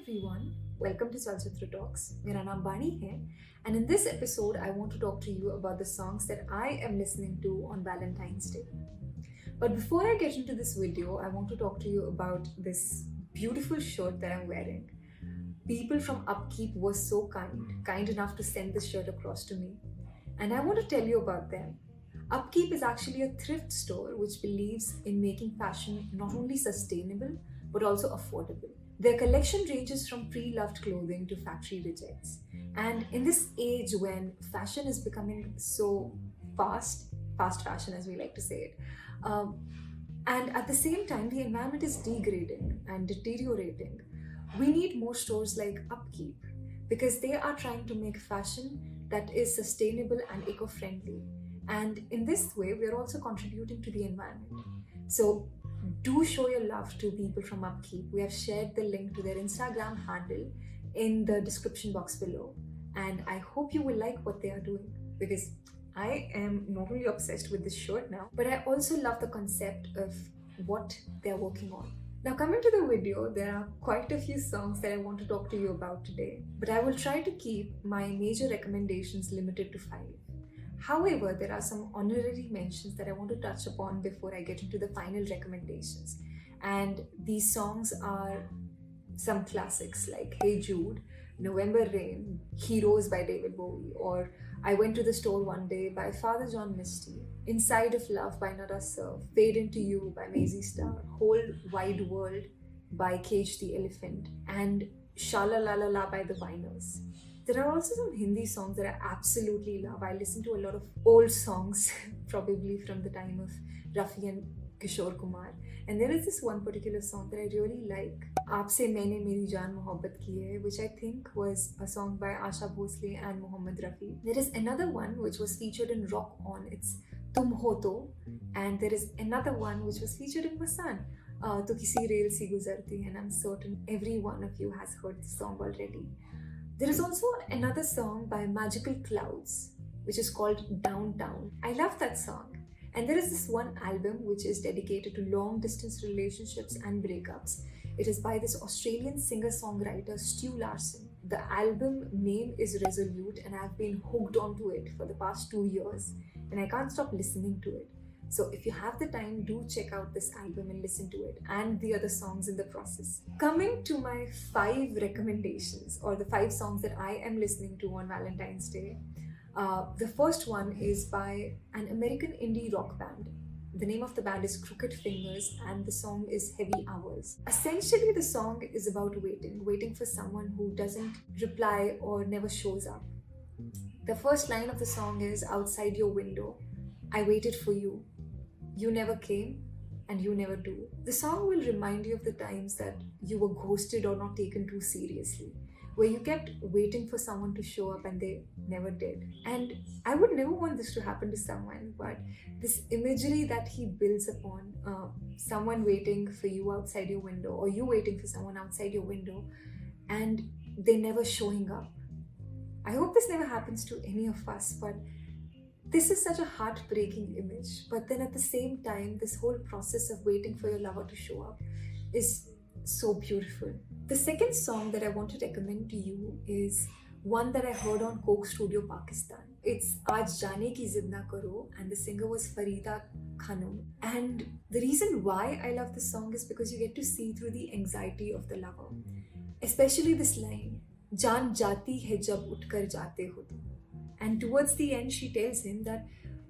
everyone, welcome to Chalchitra Talks. मेरा नाम Vaani है, and in this episode I want to talk to you about the songs that I am listening to on Valentine's Day. But before I get into this video, I want to talk to you about this beautiful shirt that I'm wearing. People from Upkeep were so kind enough to send this shirt across to me, and I want to tell you about them. Upkeep is actually a thrift store which believes in making fashion not only sustainable but also affordable. Their collection ranges from pre-loved clothing to factory rejects. And in this age when fashion is becoming so fast fashion as we like to say it, and at the same time the environment is degrading and deteriorating, we need more stores like Upkeep because they are trying to make fashion that is sustainable and eco-friendly. And in this way, we are also contributing to the environment. So do show your love to people from Upkeep. We have shared the link to their Instagram handle in the description box below. And I hope you will like what they are doing because I am not only obsessed with this shirt now, but I also love the concept of what they're working on. Now coming to the video, there are quite a few songs that I want to talk to you about today, but I will try to keep my major recommendations limited to 5. However, there are some honorary mentions that I want to touch upon before I get into the final recommendations. And these songs are some classics like Hey Jude, November Rain, Heroes by David Bowie, or I Went to the Store One Day by Father John Misty, Inside of Love by Nada Surf, Fade Into You by Maisie Star, Whole Wide World by Cage the Elephant, and Shala La La La by the Viners. There are also some Hindi songs that I absolutely love. I listen to a lot of old songs, probably from the time of Rafi and Kishore Kumar. And there is this one particular song that I really like, Aapse Maine Meri Jaan Mohabbat Ki Hai, which I think was a song by Asha Bhosle and Mohammed Rafi. There is another one which was featured in Rock On, it's Tum Ho To. And there is another one which was featured in Masan, To Kisi Rail Si Guzarti, and I'm certain every one of you has heard this song already. There is also another song by Magical Clouds, which is called Downtown. I love that song. And there is this one album which is dedicated to long distance relationships and breakups. It is by this Australian singer-songwriter Stu Larson. The album name is Resolute and I've been hooked onto it for the past 2 years and I can't stop listening to it. So if you have the time, do check out this album and listen to it and the other songs in the process. Coming to my 5 recommendations or the 5 songs that I am listening to on Valentine's Day. The first one is by an American indie rock band. The name of the band is Crooked Fingers and the song is Heavy Hours. Essentially the song is about waiting for someone who doesn't reply or never shows up. The first line of the song is outside your window, I waited for you. You never came and you never do. The song will remind you of the times that you were ghosted or not taken too seriously, where you kept waiting for someone to show up and they never did. And I would never want this to happen to someone, but this imagery that he builds upon, someone waiting for you outside your window or you waiting for someone outside your window and they never showing up. I hope this never happens to any of us, but this is such a heartbreaking image, but then at the same time, this whole process of waiting for your lover to show up is so beautiful. The second song that I want to recommend to you is one that I heard on Coke Studio Pakistan. It's Aaj Jaane Ki Zid Na Karo and the singer was Farida Khanum. And the reason why I love this song is because you get to see through the anxiety of the lover. Especially this line, Jaan jati hai jab utkar jate ho tum. And towards the end, she tells him that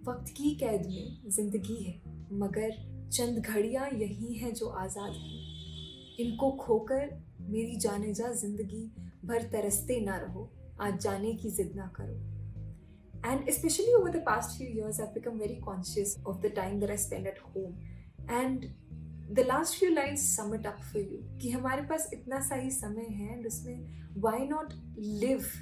वक्त की कैद में जिंदगी है, मगर चंद घड़ियां यही हैं जो आज़ाद हैं. इनको खोकर मेरी जाने जा जिंदगी भर तरसते ना रहो, आज जाने की जिद ना करो. And especially over the past few years, I've become very conscious of the time that I spend at home. And the last few lines sum it up for you. कि हमारे पास इतना सा ही समय है and उसमें why not live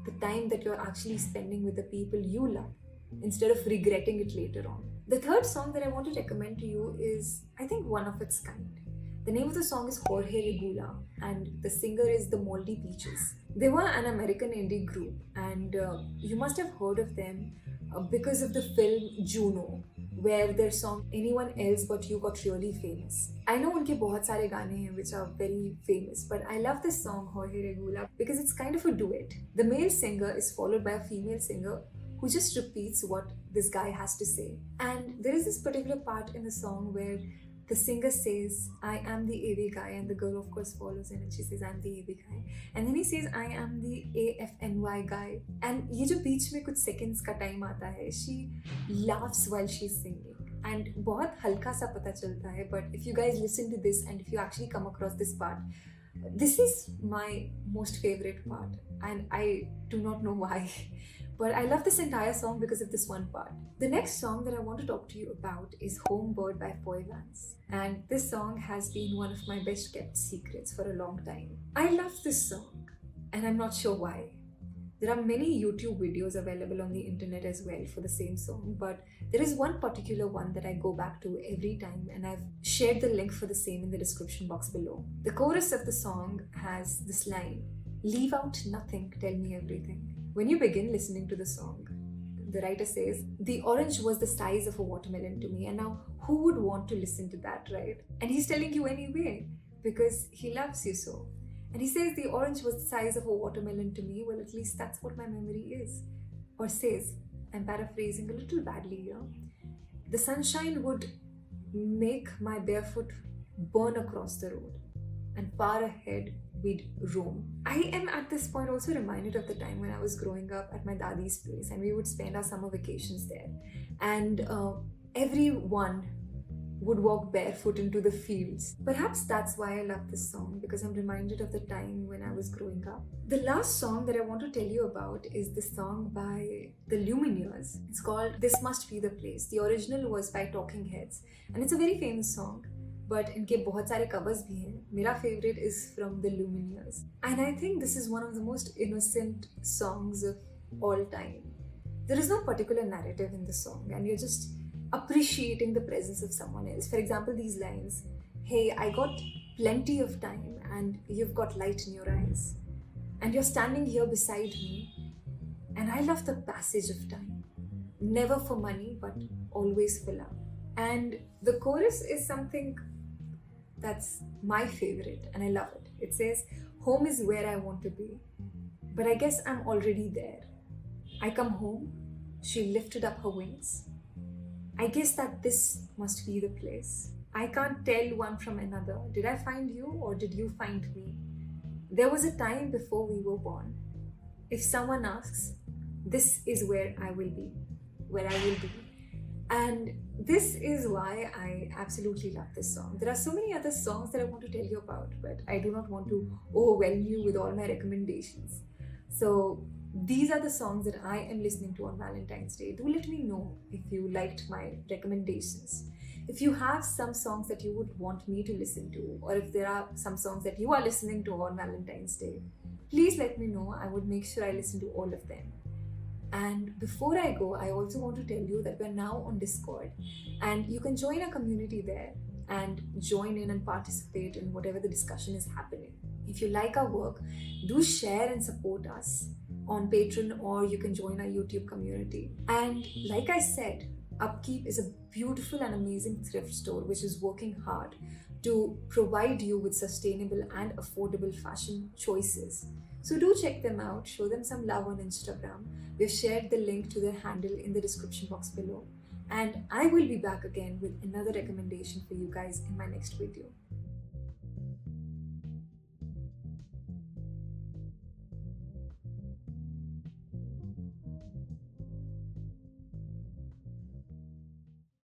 the time that you're actually spending with the people you love instead of regretting it later on. The third song that I want to recommend to you is, I think, one of its kind. The name of the song is Jorge Regula and the singer is the Moldy Peaches. They were an American indie group and you must have heard of them because of the film Juno, where their song Anyone Else But You got really famous. I know उनके बहुत सारे गाने हैं which are very famous, but I love this song Honorary because it's kind of a duet. The male singer is followed by a female singer who just repeats what this guy has to say. And there is this particular part in the song where the singer says, I am the AV guy, and the girl of course follows in and she says, I'm the AV guy. And then he says, I am the AFNY guy. And ये जो बीच में कुछ seconds का time आता है, she laughs while she's singing. And बहुत हल्का सा पता चलता है, but if you guys listen to this and if you actually come across this part, this is my most favorite part, and I do not know why. But I love this entire song because of this one part. The next song that I want to talk to you about is Homebird by Foy Vance. And this song has been one of my best kept secrets for a long time. I love this song, and I'm not sure why. There are many YouTube videos available on the internet as well for the same song, but there is one particular one that I go back to every time, and I've shared the link for the same in the description box below. The chorus of the song has this line, leave out nothing, tell me everything. When you begin listening to the song, the writer says, the orange was the size of a watermelon to me, and now who would want to listen to that, right? And he's telling you anyway, because he loves you so. And he says the orange was the size of a watermelon to me. Well, at least that's what my memory is. Or says, I'm paraphrasing a little badly here, the sunshine would make my barefoot burn across the road, and far ahead we'd roam. I am at this point also reminded of the time when I was growing up at my dadi's place, and we would spend our summer vacations there. And everyone would walk barefoot into the fields. Perhaps that's why I love this song, because I'm reminded of the time when I was growing up. The last song that I want to tell you about is the song by the Lumineers. It's called This Must Be the Place. The original was by Talking Heads, and it's a very famous song. But इनके बहुत सारे covers भी हैं. मेरा favorite is from the Lumineers. And I think this is one of the most innocent songs of all time. There is no particular narrative in the song, and you're just appreciating the presence of someone else. For example, these lines, hey, I got plenty of time and you've got light in your eyes. And you're standing here beside me, and I love the passage of time. Never for money, but always for love. And the chorus is something that's my favorite, and I love it. It says, home is where I want to be, but I guess I'm already there. I come home, she lifted up her wings. I guess that this must be the place. I can't tell one from another. Did I find you or did you find me? There was a time before we were born. If someone asks, this is where I will be, where I will be. And this is why I absolutely love this song. There are so many other songs that I want to tell you about, but I do not want to overwhelm you with all my recommendations. So these are the songs that I am listening to on Valentine's Day. Do let me know if you liked my recommendations. If you have some songs that you would want me to listen to, or if there are some songs that you are listening to on Valentine's Day, please let me know. I would make sure I listen to all of them. And before I go, I also want to tell you that we're now on Discord, and you can join our community there and join in and participate in whatever the discussion is happening. If you like our work, do share and support us on Patreon, or you can join our YouTube community. And like I said, Upkeep is a beautiful and amazing thrift store which is working hard to provide you with sustainable and affordable fashion choices. So do check them out, show them some love on Instagram. We've shared the link to their handle in the description box below. And I will be back again with another recommendation for you guys in my next video.